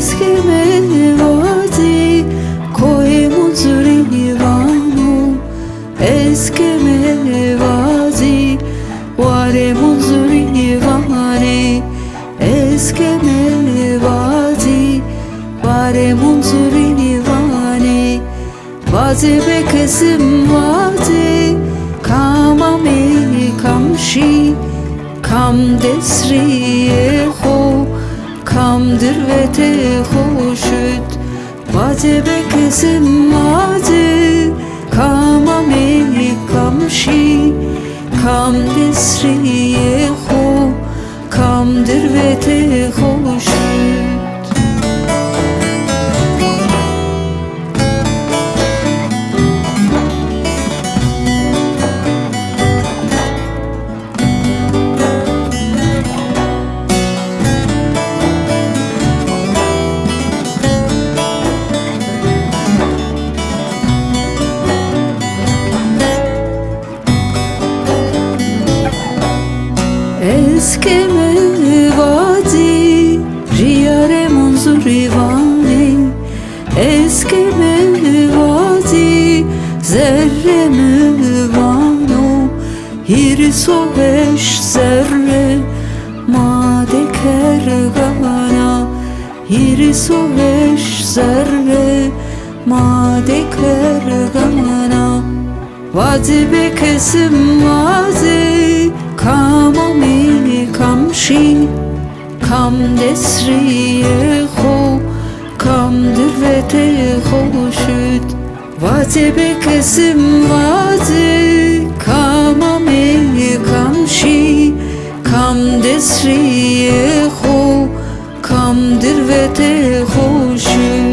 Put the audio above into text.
Eskime vadi koe muzuri vanu, eskime vadi ware muzuri vane, eskime vadi ware muzuri vane. Vadi bekesim vadi kamame kamshi, kam desriye ho, kam dirvete hoşut. Vadi bekesim vadi kamame kamshi, kam desriye ho, kam dirvete hoşut. Eskime vadi riare munzuri vane, eskime vadi zerre müvano, hirso beş zerre made kergana, hirso beş zerre made kergana. Vadi bekesim vadi kamame kamshi, kam desriye ho, kam dirvete hoşut. Vadi bekesim vadi kamame kamshi, kam desriye ho, kam dirvete hoşut.